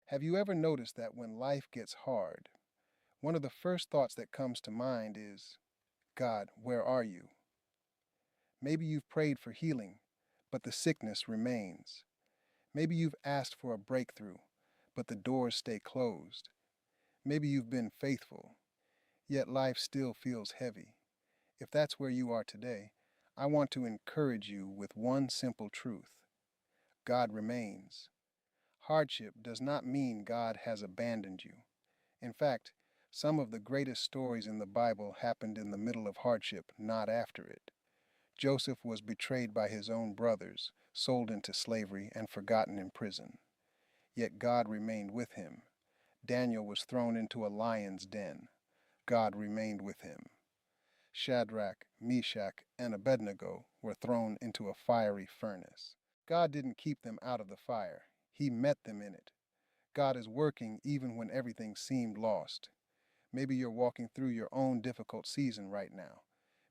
Have you ever noticed that when life gets hard, one of the first thoughts that comes to mind is, God, where are you? Maybe you've prayed for healing, but the sickness remains. Maybe you've asked for a breakthrough, but the doors stay closed. Maybe you've been faithful, yet life still feels heavy. If that's where you are today, I want to encourage you with one simple truth. God remains. Hardship does not mean God has abandoned you. In fact, some of the greatest stories in the Bible happened in the middle of hardship, not after it. Joseph was betrayed by his own brothers, sold into slavery, and forgotten in prison. Yet God remained with him. Daniel was thrown into a lion's den. God remained with him. Shadrach, Meshach, and Abednego were thrown into a fiery furnace. God didn't keep them out of the fire. He met them in it. God is working even when everything seemed lost. Maybe you're walking through your own difficult season right now.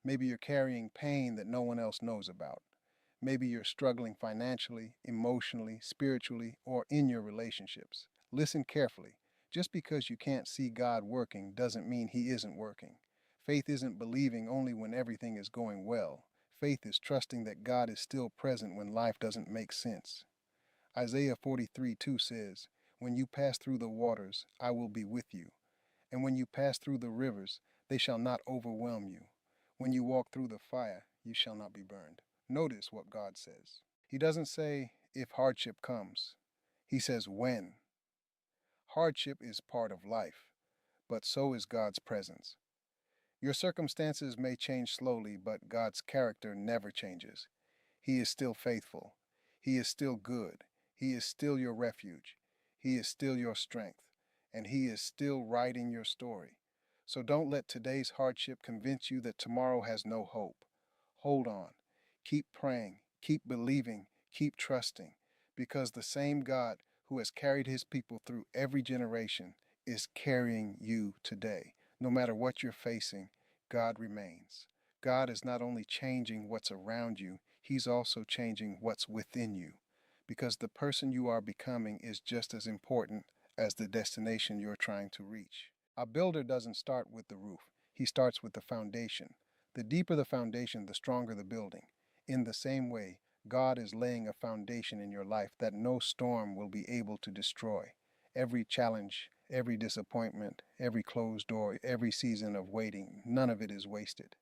Maybe you're carrying pain that no one else knows about. Maybe you're struggling financially, emotionally, spiritually, or in your relationships. Listen carefully. Just because you can't see God working doesn't mean He isn't working. Faith isn't believing only when everything is going well. Faith is trusting that God is still present when life doesn't make sense. Isaiah 43:2 says, "When you pass through the waters, I will be with you. And when you pass through the rivers, they shall not overwhelm you. When you walk through the fire, you shall not be burned." Notice what God says. He doesn't say, if hardship comes. He says, when. Hardship is part of life, but so is God's presence. Your circumstances may change slowly, but God's character never changes. He is still faithful. He is still good. He is still your refuge. He is still your strength. And He is still writing your story. So don't let today's hardship convince you that tomorrow has no hope. Hold on. Keep praying. Keep believing. Keep trusting. Because the same God who has carried His people through every generation is carrying you today. No matter what you're facing, God remains. God is not only changing what's around you, He's also changing what's within you. Because the person you are becoming is just as important as the destination you're trying to reach. A builder doesn't start with the roof, he starts with the foundation. The deeper the foundation, the stronger the building. In the same way, God is laying a foundation in your life that no storm will be able to destroy. Every challenge, every disappointment, every closed door, every season of waiting, none of it is wasted.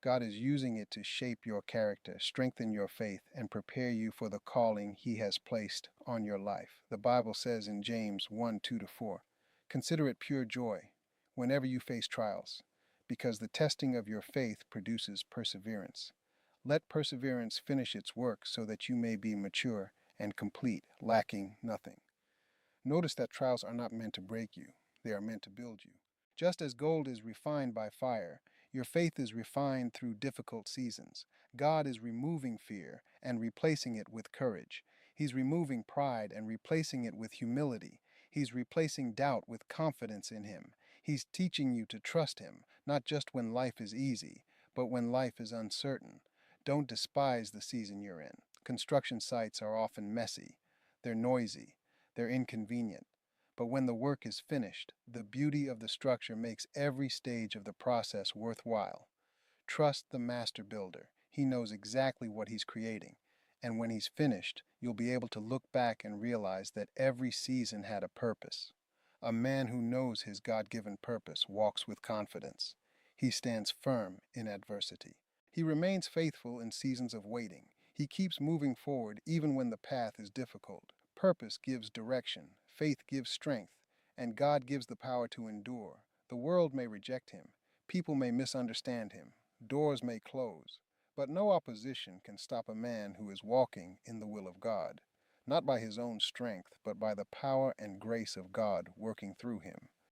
God is using it to shape your character, strengthen your faith, and prepare you for the calling He has placed on your life. The Bible says in James 1:2-4, "Consider it pure joy whenever you face trials, because the testing of your faith produces perseverance. Let perseverance finish its work so that you may be mature and complete, lacking nothing." Notice that trials are not meant to break you, they are meant to build you. Just as gold is refined by fire, your faith is refined through difficult seasons. God is removing fear and replacing it with courage. He's removing pride and replacing it with humility. He's replacing doubt with confidence in Him. He's teaching you to trust Him, not just when life is easy, but when life is uncertain. Don't despise the season you're in. Construction sites are often messy. They're noisy. They're inconvenient. But when the work is finished, the beauty of the structure makes every stage of the process worthwhile. Trust the master builder. He knows exactly what he's creating. And when he's finished, you'll be able to look back and realize that every season had a purpose. A man who knows his God-given purpose walks with confidence. He stands firm in adversity. He remains faithful in seasons of waiting. He keeps moving forward even when the path is difficult. Purpose gives direction, faith gives strength, and God gives the power to endure. The world may reject him, people may misunderstand him, doors may close, but no opposition can stop a man who is walking in the will of God, not by his own strength, but by the power and grace of God working through him.